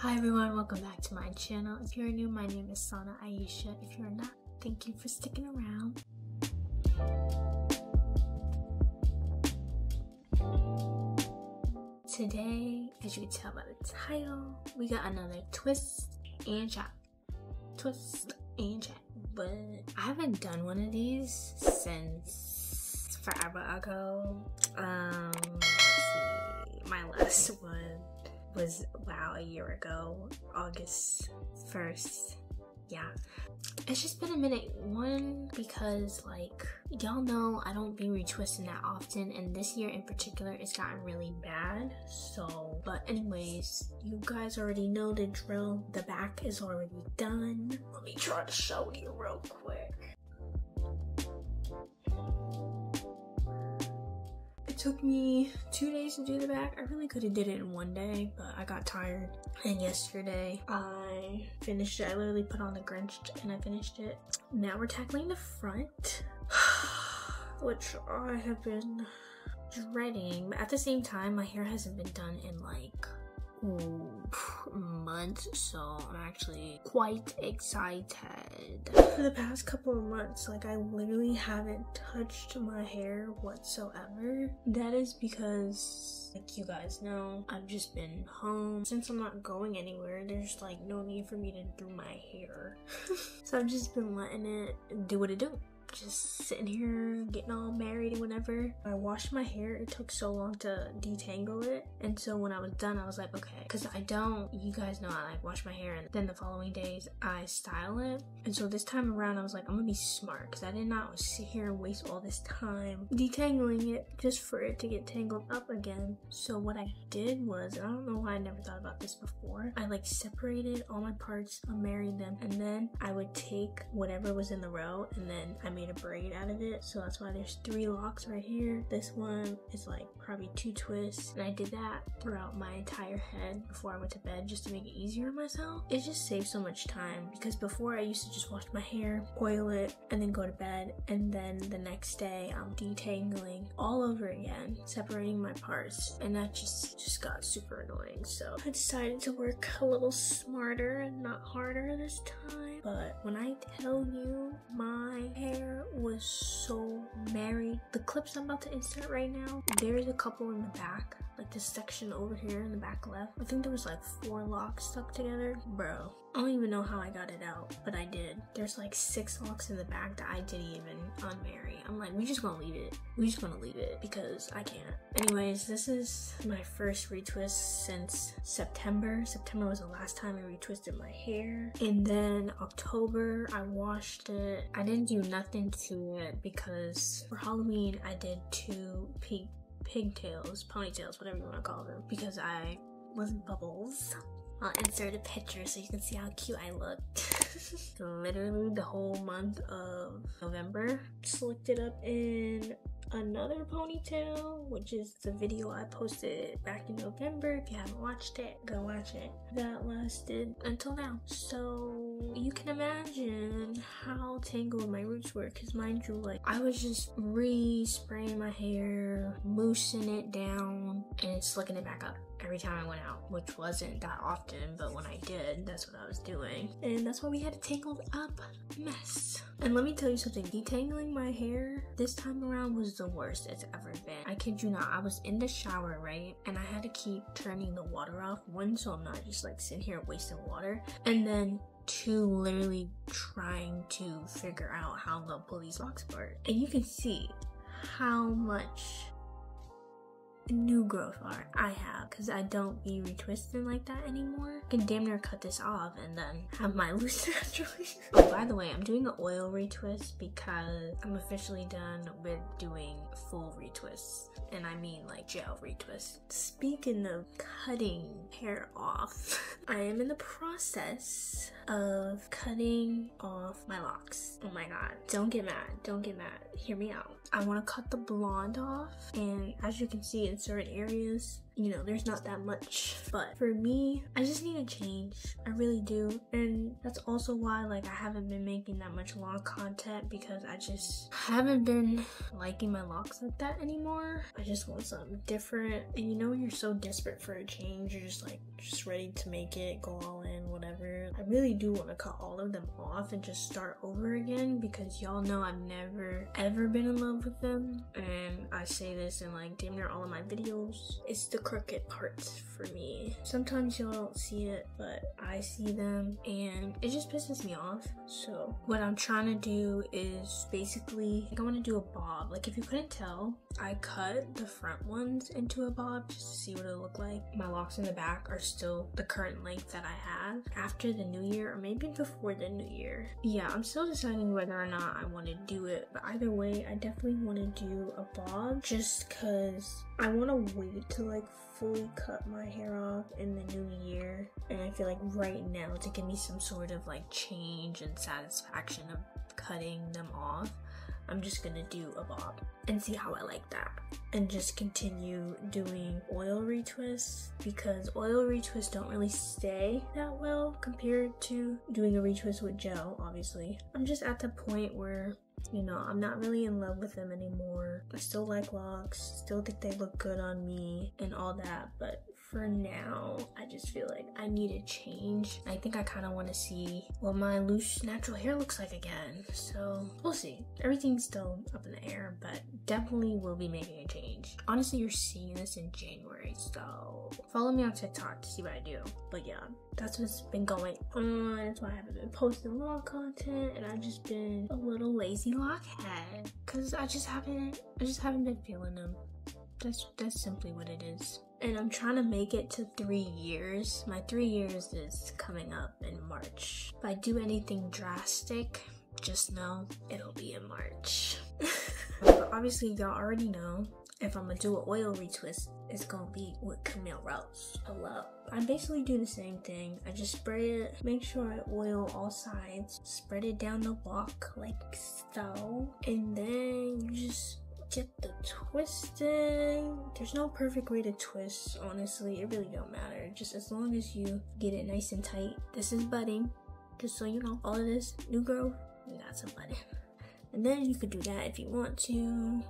Hi everyone, welcome back to my channel. If you're new, my name is Sana Aisha. If you're not, thank you for sticking around. Today, as you can tell by the title, we got another twist and chat. But I haven't done one of these since forever ago. Let's see, my last one was a year ago, August 1st. Yeah, it's just been a minute. One, because like y'all know I don't be retwisting that often, and this year in particular it's gotten really bad. So but anyways, you guys already know the drill. The back is already done. Let me try to show you real quick. It took me 2 days to do the back. I really could have did it in one day, but I got tired. And yesterday I finished it. I literally put on the Grinch and I finished it. Now we're tackling the front, which I have been dreading. But at the same time, my hair hasn't been done in like months, so I'm actually quite excited. For the past couple of months, like I literally haven't touched my hair whatsoever. That is because, like you guys know, I've just been home. Since I'm not going anywhere, there's like no need for me to do my hair. So I've just been letting it do what it do. Just sitting here getting all married and whatever. I washed my hair. It took so long to detangle it, and so when I was done I was like, okay, because you guys know I like wash my hair and then the following days I style it. And so this time around I was like, I'm gonna be smart, because I did not sit here and waste all this time detangling it just for it to get tangled up again. So what I did was, I don't know why I never thought about this before, I like separated all my parts, I married them, and then I would take whatever was in the row and then I made a braid out of it. So that's why there's 3 locks right here. This one is like probably 2 twists, and I did that throughout my entire head before I went to bed just to make it easier on myself. It just saves so much time, because before I used to just wash my hair, oil it, and then go to bed, and then the next day I'm detangling all over again, separating my parts, and that just got super annoying. So I decided to work a little smarter and not harder this time. But when I tell you, my hair was so married. The clips I'm about to insert right now, there's a couple in the back, like this section over here in the back left. I think there was like 4 locks stuck together. Bro, I don't even know how I got it out, but I did. There's like 6 locks in the back that I didn't even unmarry. I'm like, we just gonna leave it. We just gonna leave it because I can't. Anyways, this is my first retwist since September. September was the last time I retwisted my hair. And then October, I washed it. I didn't do nothing to it because for Halloween, I did 2 pigtails, ponytails, whatever you want to call them, because I was Bubbles. I'll insert a picture so you can see how cute I looked. Literally the whole month of November, slicked it up in another ponytail, which is the video I posted back in November. If you haven't watched it, go watch it. That lasted until now. So you can imagine how tangled my roots were, because mind you, like I was just re-spraying my hair, moosing it down, and slicking it back up every time I went out, which wasn't that often, but when I did, that's what I was doing. And that's why we had a tangled up mess. And let me tell you something, detangling my hair this time around was the worst it's ever been. I kid you not, I was in the shower, right? And I had to keep turning the water off. 1, so I'm not just like sitting here wasting water. And then 2, literally trying to figure out how to pull these locks apart. And you can see how much new growth art I have, because I don't be retwisting like that anymore. I can damn near cut this off and then have my loose naturally. Oh, by the way, I'm doing an oil retwist because I'm officially done with doing full retwists, and I mean like gel retwists. Speaking of cutting hair off, I am in the process of cutting off my locks. Oh my god, don't get mad, hear me out. I want to cut the blonde off, and as you can see in certain areas you know, there's not that much. But for me, I just need a change. I really do. And that's also why like I haven't been making that much long content, because I just haven't been liking my locks like that anymore. I just want something different. And you know, when you're so desperate for a change, you're just like just ready to make it, go all in, whatever. I really do want to cut all of them off and just start over again, because y'all know I've never ever been in love with them. And I say this in like damn near all of my videos. It's the crooked parts for me. Sometimes y'all don't see it, but I see them and it just pisses me off. So what I'm trying to do is basically, like, I want to do a bob. Like, if you couldn't tell, I cut the front ones into a bob just to see what it looked like. My locks in the back are still the current length that I had after the new year, or maybe before the new year. Yeah, I'm still deciding whether or not I want to do it, but either way, I definitely want to do a bob, just because I want to wait to like fully cut my hair off in the new year. And I feel like right now, to give me some sort of like change and satisfaction of cutting them off, I'm just gonna do a bob and see how I like that, and just continue doing oil retwists, because oil retwists don't really stay that well compared to doing a retwist with gel. Obviously, I'm just at the point where, you know, I'm not really in love with them anymore. I still like locks, still think they look good on me and all that, but for now, I just feel like I need a change. I think I kind of want to see what my loose natural hair looks like again. So we'll see. Everything's still up in the air, but definitely will be making a change. Honestly, you're seeing this in January, so follow me on TikTok to see what I do. But yeah, that's what's been going on. That's why I haven't been posting lock content, and I've just been a little lazy lockhead, because I just haven't been feeling them. That's simply what it is. And I'm trying to make it to 3 years. My 3 years is coming up in March. If I do anything drastic, just know it'll be in March. But obviously, y'all already know, if I'm gonna do an oil retwist, it's gonna be with Camille Rose. Hello. I basically do the same thing. I just spray it, make sure I oil all sides, spread it down the lock like so, and then you just get the twisting. There's no perfect way to twist, honestly. It really don't matter. Just as long as you get it nice and tight. This is budding, just so you know. All of this new growth, we got some budding. And then you could do that if you want to,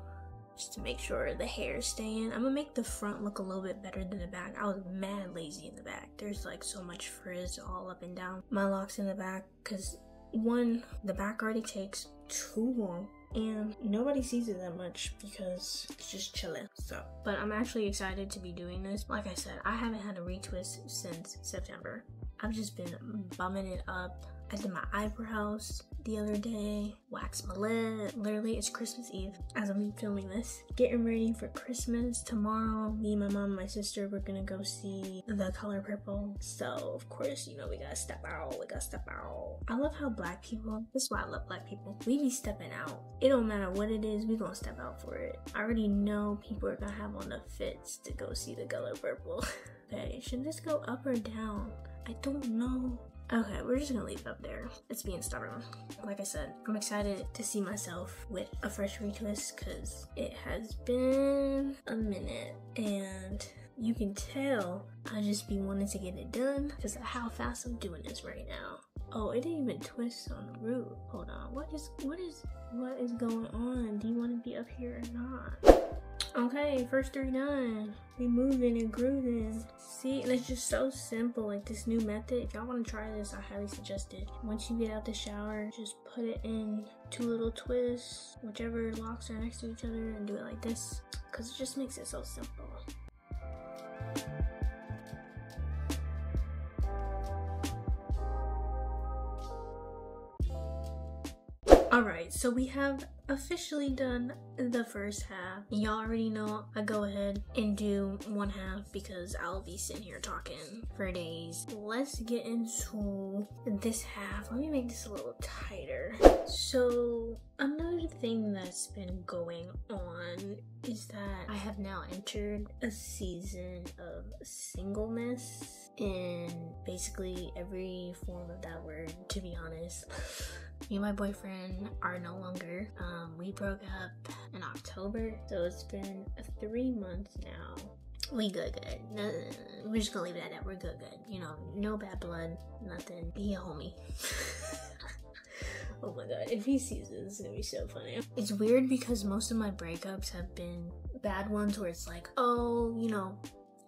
just to make sure the hair is staying. I'm gonna make the front look a little bit better than the back. I was mad lazy in the back. There's like so much frizz all up and down my locks in the back, because one, the back already takes too long, and nobody sees it that much because it's just chilling. So, but I'm actually excited to be doing this. Like I said, I haven't had a retwist since September. I've just been bumming it up. I did my eyebrows the other day, waxed my lip. Literally, it's Christmas Eve as I'm filming this. Getting ready for Christmas. Tomorrow, me, my mom, my sister, we're gonna go see The Color Purple. So, of course, you know, we gotta step out. I love how black people, this is why I love black people, we be stepping out. It don't matter what it is, we gonna step out for it. I already know people are gonna have on the fits to go see The Color Purple. Okay, should this go up or down? I don't know. Okay, we're just gonna leave it up there. It's being stubborn. Like I said, I'm excited to see myself with a fresh retwist, because it has been a minute, and you can tell I just be wanting to get it done because of how fast I'm doing this right now. Oh, it didn't even twist on the root. Hold on, what is going on? Do you want to be up here or not? Okay, first 3 done. We moving and grooving. See, and it's just so simple, like this new method. If y'all want to try this, I highly suggest it. Once you get out the shower, just put it in 2 little twists, whichever locks are next to each other, and do it like this, because it just makes it so simple. Alright, so we have officially done the first half. Y'all already know I go ahead and do one half because I'll be sitting here talking for days. Let's get into this half. Let me make this a little tighter. So another thing that's been going on is that I have now entered a season of singleness in basically every form of that word, to be honest. Me and my boyfriend are no longer. We broke up in October, so it's been 3 months now. We good. No, we're just gonna leave it at that. We're good. You know, no bad blood, nothing. He a homie. Oh my god, if he sees this, it's gonna be so funny. It's weird because most of my breakups have been bad ones where it's like, oh, you know,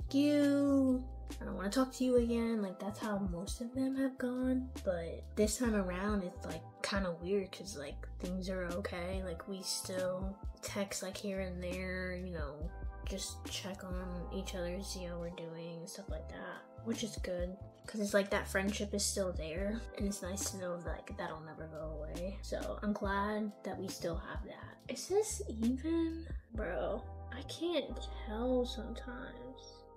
I don't want to talk to you again. Like, that's how most of them have gone. But this time around, it's like kind of weird because like things are okay. Like, we still text like here and there, you know, just check on each other, see how we're doing, stuff like that, which is good. Because it's like that friendship is still there, and it's nice to know like that'll never go away. So I'm glad that we still have that. Is this even? Bro, I can't tell sometimes.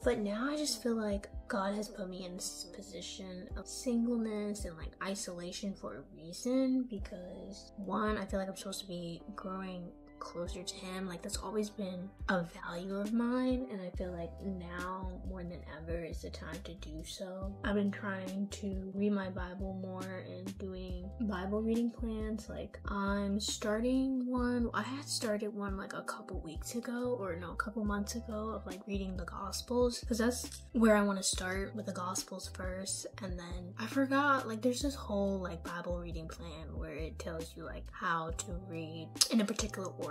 But now I just feel like God has put me in this position of singleness and like isolation for a reason. Because one, I feel like I'm supposed to be growing closer to him. Like, that's always been a value of mine, and I feel like now more than ever is the time to do so. I've been trying to read my Bible more and doing Bible reading plans. Like, I'm starting one. I had started one like a couple months ago of like reading the Gospels, because that's where I want to start, with the Gospels first. And then I forgot, like, there's this whole like Bible reading plan where it tells you like how to read in a particular order.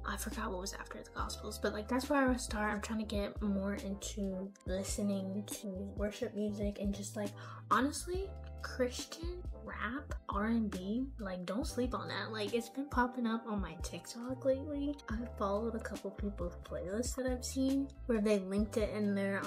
I forgot what was after the Gospels, but like that's where I would start. I'm trying to get more into listening to worship music and just like, honestly, Christian rap, R&B, like, don't sleep on that. Like, it's been popping up on my TikTok lately. I followed a couple people's playlists that I've seen where they linked it in their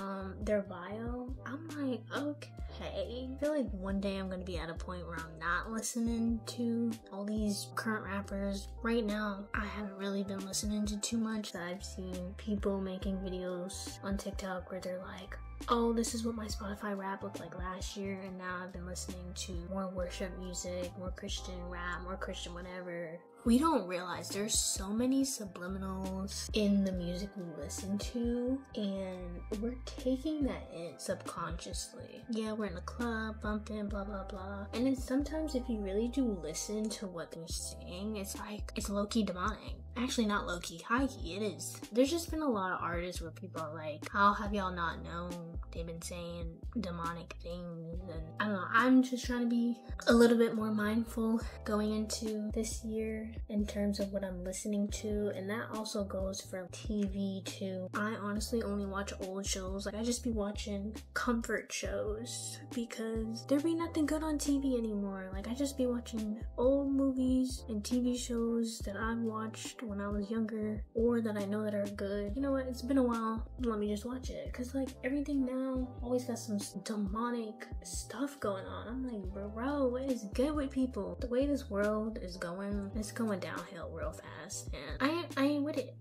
bio. I'm like, okay. I feel like one day I'm gonna be at a point where I'm not listening to all these current rappers. Right now, I haven't really been listening to too much. I've seen people making videos on TikTok where they're like, oh, this is what my Spotify rap looked like last year, and now I've been listening to more worship music, more Christian rap, more Christian whatever. We don't realize there's so many subliminals in the music we listen to, and we're taking that in subconsciously. Yeah, we're in a club, bumping, blah, blah, blah. And then sometimes if you really do listen to what they're saying, it's like, it's low-key demonic. Actually, not low-key, high-key, it is. There's just been a lot of artists where people are like, how have y'all not known? They've been saying demonic things, and I don't know, I'm just trying to be a little bit more mindful going into this year in terms of what I'm listening to, and that also goes for TV too. I honestly only watch old shows. Like, I just be watching comfort shows because there be nothing good on TV anymore. Like, I just be watching old movies and TV shows that I've watched when I was younger, or that I know that are good. You know what, it's been a while, let me just watch it, because like everything now always got some demonic stuff going on. I'm like, bro, what is good with people? The way this world is going, it's going downhill real fast, and I ain't with it.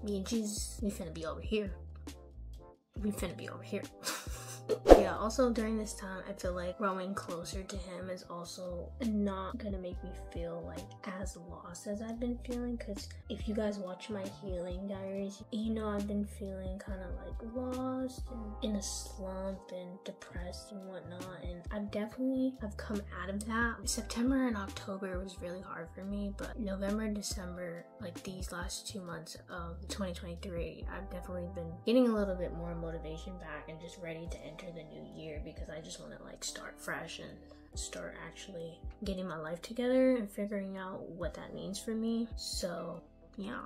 Me and Jesus, we finna be over here. Yeah, also during this time, I feel like growing closer to him is also not gonna make me feel like as lost as I've been feeling, because if you guys watch my healing diaries, you know I've been feeling kind of like lost and in a slump and depressed and whatnot, and I've come out of that. September and October was really hard for me, but November and December, like these last 2 months of 2023, I've definitely been getting a little bit more motivation back and just ready to enter the new year, because I just want to like start fresh and start actually getting my life together and figuring out what that means for me. So yeah,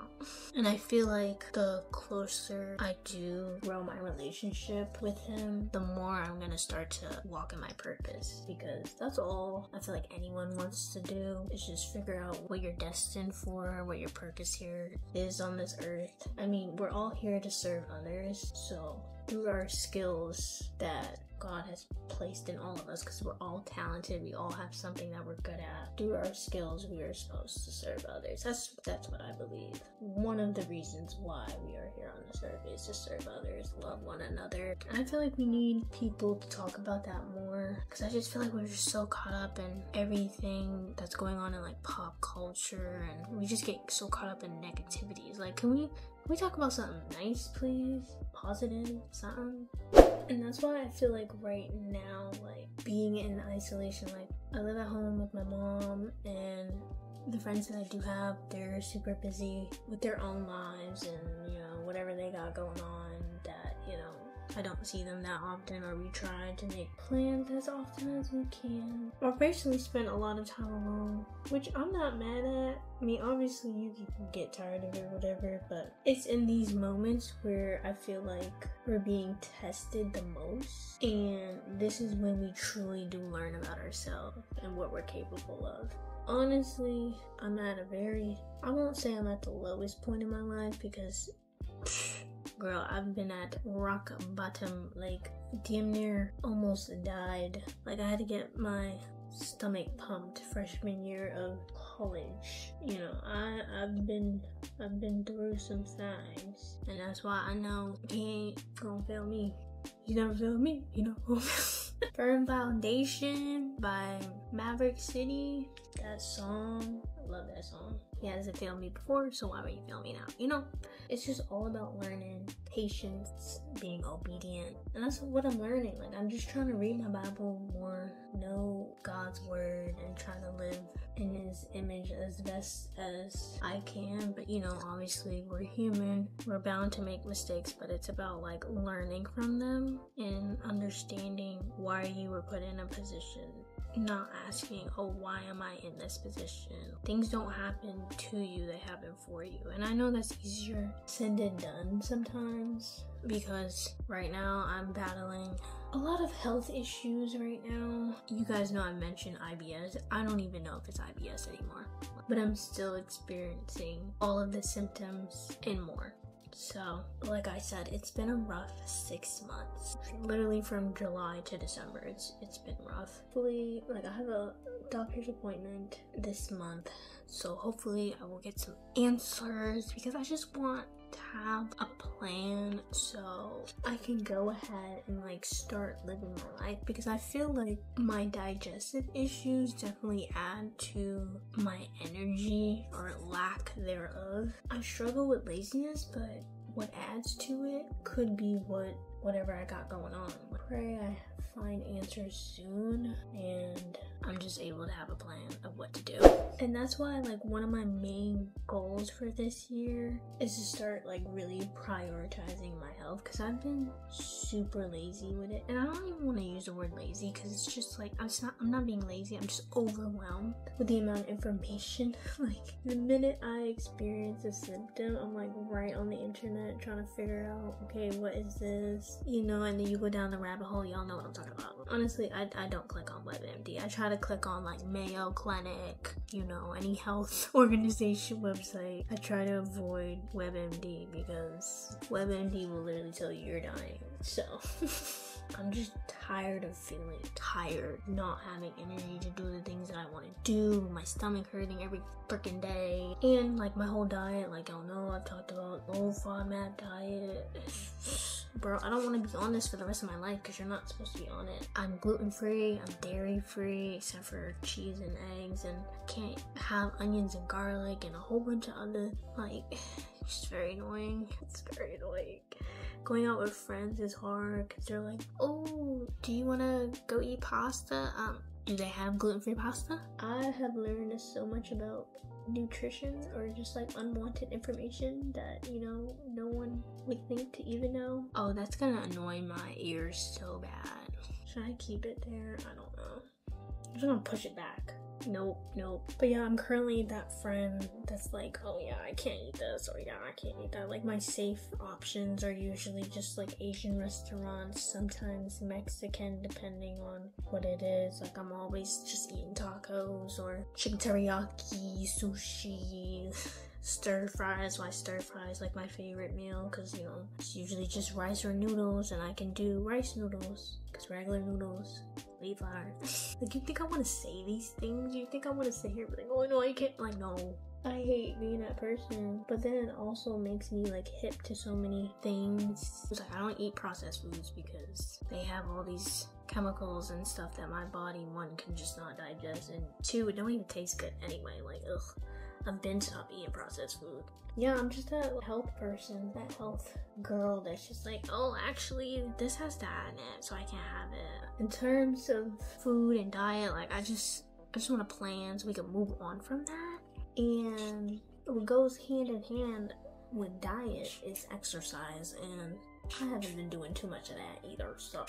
and I feel like the closer I do grow my relationship with him, the more I'm gonna start to walk in my purpose, because that's all I feel like anyone wants to do, is just figure out what you're destined for, what your purpose here is on this earth. I mean, we're all here to serve others, so through our skills that God has placed in all of us, because we're all talented, we all have something that we're good at. Through our skills, we are supposed to serve others. That's what I believe. One of the reasons why we are here on this earth is to serve others, love one another. And I feel like we need people to talk about that more, because I just feel like we're just so caught up in everything that's going on in like pop culture, and we just get so caught up in negativities. Like, can we talk about something nice, please? Positive, something? And that's why I feel like right now, like, being in isolation, like, I live at home with my mom, and the friends that I do have, they're super busy with their own lives and, you know, whatever they got going on that, you I don't see them that often, or we try to make plans as often as we can. I've basically spent a lot of time alone, which I'm not mad at. I mean, obviously you can get tired of it or whatever, but it's in these moments where I feel like we're being tested the most, and this is when we truly do learn about ourselves and what we're capable of. Honestly, I'm at a I won't say I'm at the lowest point in my life, because girl, I've been at rock bottom, like damn near almost died. Like I had to get my stomach pumped freshman year of college. You know, I've been through some things, and that's why I know he ain't gonna fail me. He never failed me, you know. Firm Foundation by Maverick City. That song, I love that song. He hasn't failed me before, so why would he fail me now? You know, it's just all about learning, patience, being obedient. And that's what I'm learning. Like, I'm just trying to read my Bible more, know God's word, and trying to live in his image as best as I can. But you know, obviously we're human, we're bound to make mistakes, but it's about like learning from them and understanding why you were put in a position. Not asking, oh, why am I in this position? Things don't happen to you, they happen for you. And I know that's easier said than done sometimes, because right now I'm battling a lot of health issues right now. You guys know I mentioned IBS. I don't even know if it's IBS anymore, but I'm still experiencing all of the symptoms and more. So, like I said, it's been a rough 6 months. Literally from July to December, it's been rough. Hopefully, like I have a doctor's appointment this month, so hopefully I will get some answers, because I just want to have a plan so I can go ahead and like start living my life, because I feel like my digestive issues definitely add to my energy or lack thereof. I struggle with laziness, but what adds to it could be whatever I got going on. I pray I find answers soon and I'm just able to have a plan of what to do. And that's why like one of my main goals for this year is to start like really prioritizing my health, because I've been super lazy with it. And I don't even want to use the word lazy, because it's just like I'm not being lazy, I'm just overwhelmed with the amount of information. Like the minute I experience a symptom, I'm like right on the internet trying to figure out, okay, what is this, you know, and then you go down the rabbit hole. Y'all know what I'm talking about. Honestly, I don't click on WebMD. I try to click on like Mayo Clinic, you know, any health organization website. I try to avoid WebMD because WebMD will literally tell you you're dying. So I'm just tired of feeling tired, not having energy to do the things that I want to do, my stomach hurting every freaking day, and like my whole diet, like y'all know I've talked about low FODMAP diet. Bro, I don't want to be on this for the rest of my life, because you're not supposed to be on it. I'm gluten-free, I'm dairy-free, except for cheese and eggs, and can't have onions and garlic and a whole bunch of other, like, it's just very annoying. It's very annoying. Going out with friends is hard, because they're like, oh, do you want to go eat pasta? Do they have gluten-free pasta? I have learned so much about nutrition, or just like unwanted information that, you know, no one would think to even know. Oh, that's gonna annoy my ears so bad. Should I keep it there? I don't know. I'm just gonna push it back. Nope. But yeah, I'm currently that friend that's like, oh yeah, I can't eat this, or yeah, I can't eat that. Like my safe options are usually just like Asian restaurants, sometimes Mexican, depending on what it is. Like I'm always just eating tacos or chicken teriyaki, sushi, stir fries. Why stir fries like my favorite meal, because you know it's usually just rice or noodles, and I can do rice noodles because regular noodles leave flour. Like, you think I want to say these things? You think I want to sit here like, oh no, I can't? Like, no. I hate being that person, but then it also makes me like hip to so many things. It's like I don't eat processed foods because they have all these chemicals and stuff that my body, one, can just not digest, and two, it don't even taste good anyway. Like, ugh. I've been stopped eating processed food. Yeah, I'm just that health person, that health girl that's just like, oh, actually, this has that in it, so I can't have it. In terms of food and diet, like, I just want a plan so we can move on from that. And what goes hand in hand with diet is exercise. And I haven't been doing too much of that either, so.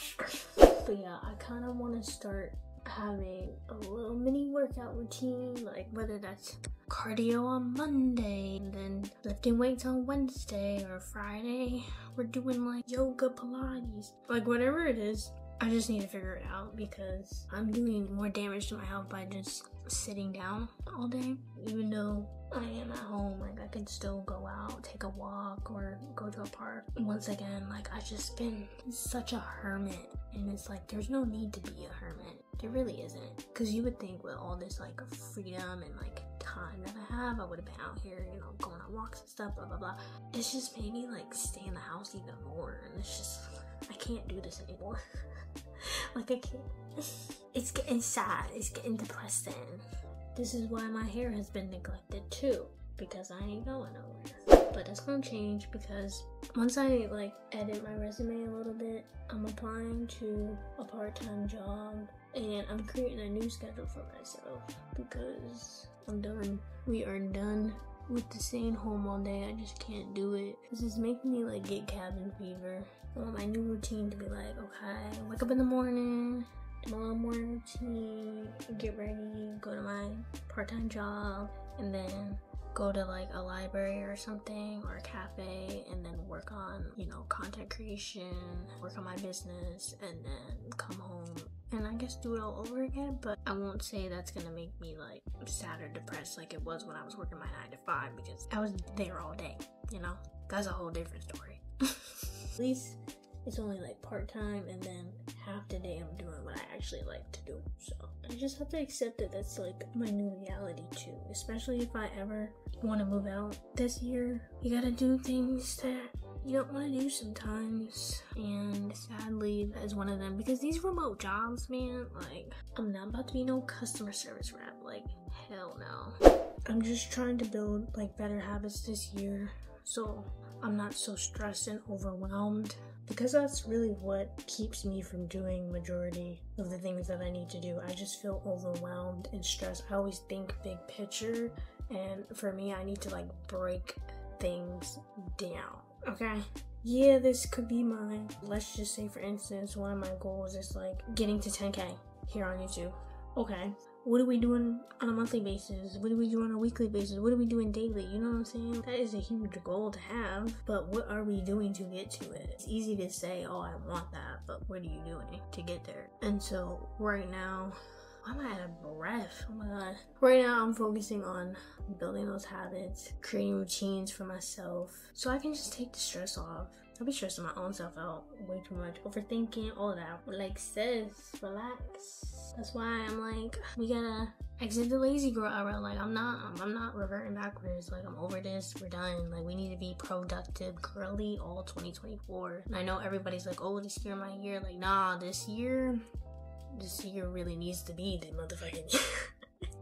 But yeah, I kind of want to start having a little mini workout routine, like whether that's cardio on Monday and then lifting weights on Wednesday, or Friday we're doing like yoga, Pilates, like whatever it is. I just need to figure it out because I'm doing more damage to my health by just sitting down all day. Even though I am at home, like I can still go out, take a walk, or go to a park. Once again, like I've just been such a hermit, and it's like there's no need to be a hermit. There really isn't, because you would think with all this like freedom and like time that I would have been out here, you know, going on walks and stuff, blah blah blah. It's just made me like stay in the house even more, and it's just, I can't do this anymore. Like I can't. It's getting sad. It's getting depressing. This is why my hair has been neglected too, because I ain't going nowhere. But that's gonna change, because once I like edit my resume a little bit, I'm applying to a part-time job and I'm creating a new schedule for myself because I'm done. We are done with the staying home all day. I just can't do it. This is making me like get cabin fever. I want my new routine to be like, okay, wake up in the morning, do my little morning routine, get ready, go to my part-time job, and then go to like a library or something, or a cafe, and then work on, you know, content creation, work on my business, and then come home and I guess do it all over again. But I won't say that's gonna make me like sad or depressed like it was when I was working my 9 to 5, because I was there all day, you know? That's a whole different story. At least it's only like part-time, and then half the day I'm doing what I actually like to do. So I just have to accept that that's like my new reality too, especially if I ever want to move out this year. You gotta do things that you don't want to do sometimes, and sadly that is one of them, because these remote jobs, man, like I'm not about to be no customer service rep, like hell no. I'm just trying to build like better habits this year, so I'm not so stressed and overwhelmed, because that's really what keeps me from doing majority of the things that I need to do. I just feel overwhelmed and stressed. I always think big picture, and for me, I need to like break things down, okay? Yeah, this could be mine. Let's just say, for instance, one of my goals is like getting to 10K here on YouTube. Okay, what are we doing on a monthly basis? What do we do on a weekly basis? What are we doing daily? You know what I'm saying? That is a huge goal to have, but what are we doing to get to it? It's easy to say, oh, I want that, but what are you doing to get there? And so right now, why am I out of breath? Oh my god. Right now, I'm focusing on building those habits, creating routines for myself, so I can just take the stress off. I'll be stressing my own self out way too much, overthinking, all of that. Like, sis, relax. That's why I'm like, we gotta exit the lazy girl era. Like, I'm not reverting backwards. Like, I'm over this, we're done. Like, we need to be productive, girly, all 2024. And I know everybody's like, oh, this year, my year. Like, nah, this year really needs to be the motherfucking year.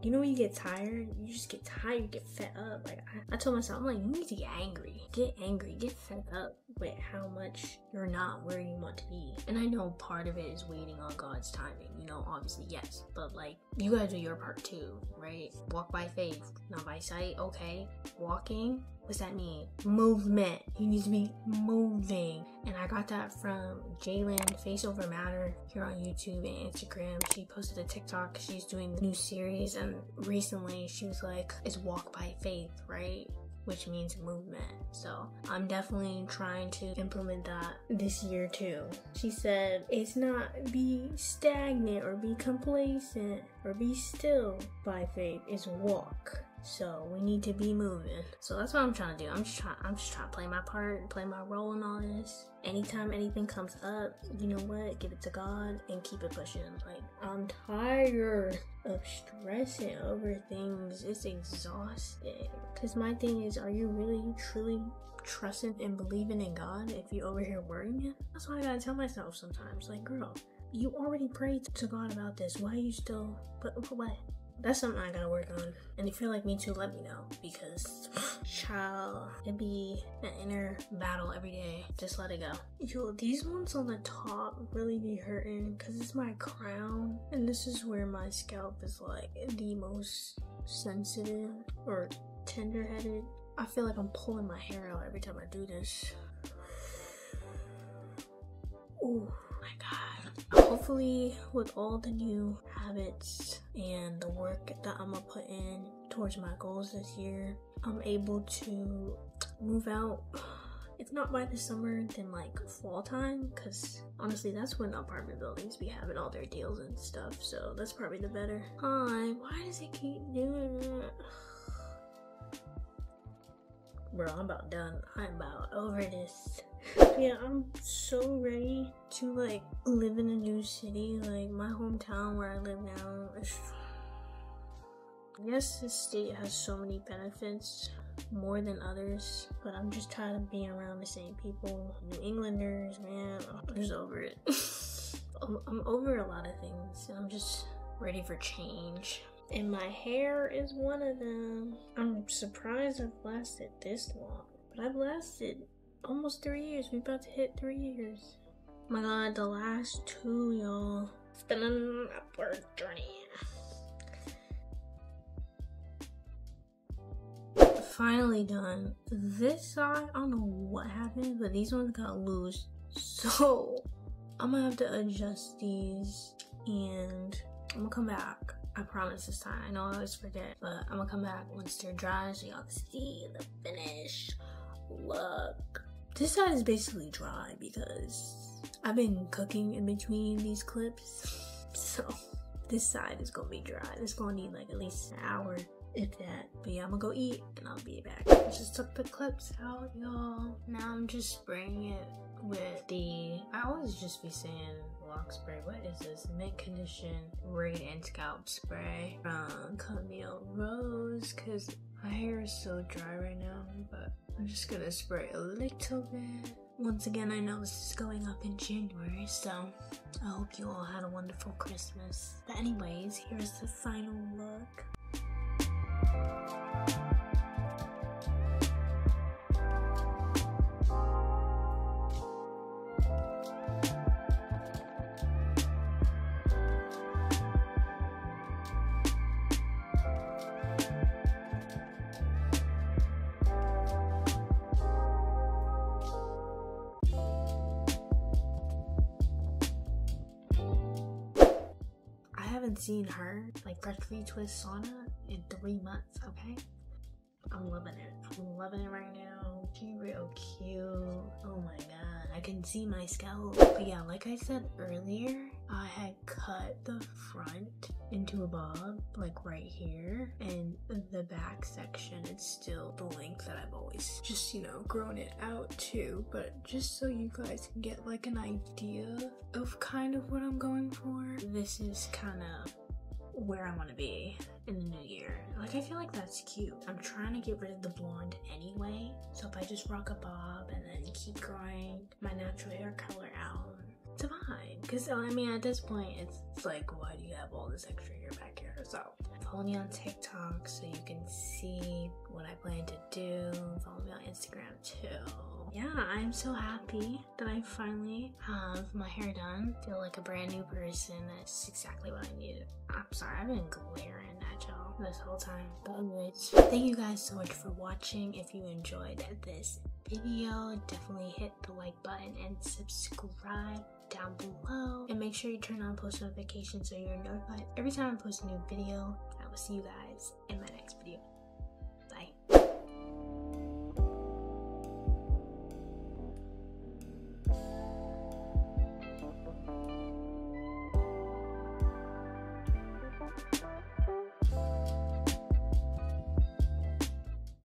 You know when you get tired? You just get tired, you get fed up. Like, I told myself, I'm like, you need to get angry. Get angry, get fed up with how much you're not where you want to be. And I know part of it is waiting on God's timing, you know, obviously, yes. But like, you gotta do your part too, right? Walk by faith, not by sight, okay. Walking, what's that mean? Movement. You need to be moving. And I got that from Jalen, Face Over Matter, here on YouTube and Instagram. She posted a TikTok. She's doing a new series, and recently she was like, it's walk by faith, right? Which means movement. So I'm definitely trying to implement that this year too. She said, it's not be stagnant or be complacent or be still by faith, it's walk. So we need to be moving. So that's what I'm trying to do. I'm just trying to play my part, play my role in all this. Anytime anything comes up, you know what? Give it to God and keep it pushing. Like, I'm tired of stressing over things. It's exhausting. Because my thing is, are you really, truly trusting and believing in God if you over here worrying? That's why I gotta tell myself sometimes, like, girl, you already prayed to God about this. Why are you still, but what? That's something I gotta work on. And if you're like me too, let me know, because child, it'd be an inner battle every day. Just let it go. Yo, these ones on the top really be hurting because it's my crown, and this is where my scalp is like the most sensitive or tender-headed. I feel like I'm pulling my hair out every time I do this. Oh my god. Hopefully with all the new habits and the work that I'm gonna put in towards my goals this year, I'm able to move out. If not by the summer, then like fall time, because honestly that's when apartment buildings be having all their deals and stuff, so that's probably the better. Hi, why does it keep doing it? Bro, I'm about done. I'm about over this. Yeah, I'm so ready to like live in a new city. Like my hometown where I live now, yes, this state has so many benefits, more than others, but I'm just tired of being around the same people. New Englanders, man, I'm just over it. I'm over a lot of things. I'm just ready for change. And my hair is one of them. I'm surprised I've lasted this long, but I've lasted almost 3 years. We're about to hit 3 years. My god, the last 2, y'all. It's been an upward journey. Finally done. This side, I don't know what happened, but these ones got loose. So I'm gonna have to adjust these and I'm gonna come back. I promise this time. I know I always forget, but I'm gonna come back once they're dry so y'all can see the finished look. This side is basically dry because I've been cooking in between these clips. So this side is gonna be dry. It's gonna need like at least an hour, if that. But yeah, I'm gonna go eat and I'll be back. I just took the clips out, y'all. Now I'm just spraying it with the, I always just be saying lock spray. What is this? Mint Condition Rain and Scalp Spray from Camille Rose, because my hair is so dry right now. But I'm just gonna spray a little bit. Once again, I know this is going up in January, so I hope you all had a wonderful Christmas. But anyways, here's the final look. I haven't seen her, like Freshly Twist Sauna, in 3 months, okay? I'm loving it. I'm loving it right now. She's real cute. Oh my god. I can see my scalp. But yeah, like I said earlier, I had cut the front into a bob, like right here. And the back section is still the length that I've always just, you know, grown it out to. But just so you guys can get like an idea of kind of what I'm going for, this is kind of where I want to be in the new year. Like, I feel like that's cute. I'm trying to get rid of the blonde anyway, so if I just rock a bob and then keep growing my natural hair color out, it's fine. Because I mean, at this point, it's like, why do you have all this extra hair back here? So follow me on TikTok so you can see what I plan to do. Follow me on Instagram too. Yeah, I'm so happy that I finally have my hair done. Feel like a brand new person. That's exactly what I needed. I'm sorry, I've been glaring at y'all this whole time. But anyways, thank you guys so much for watching. If you enjoyed this video, definitely hit the like button and subscribe down below. And make sure you turn on post notifications so you're notified every time I post a new video. I will see you guys in my next video.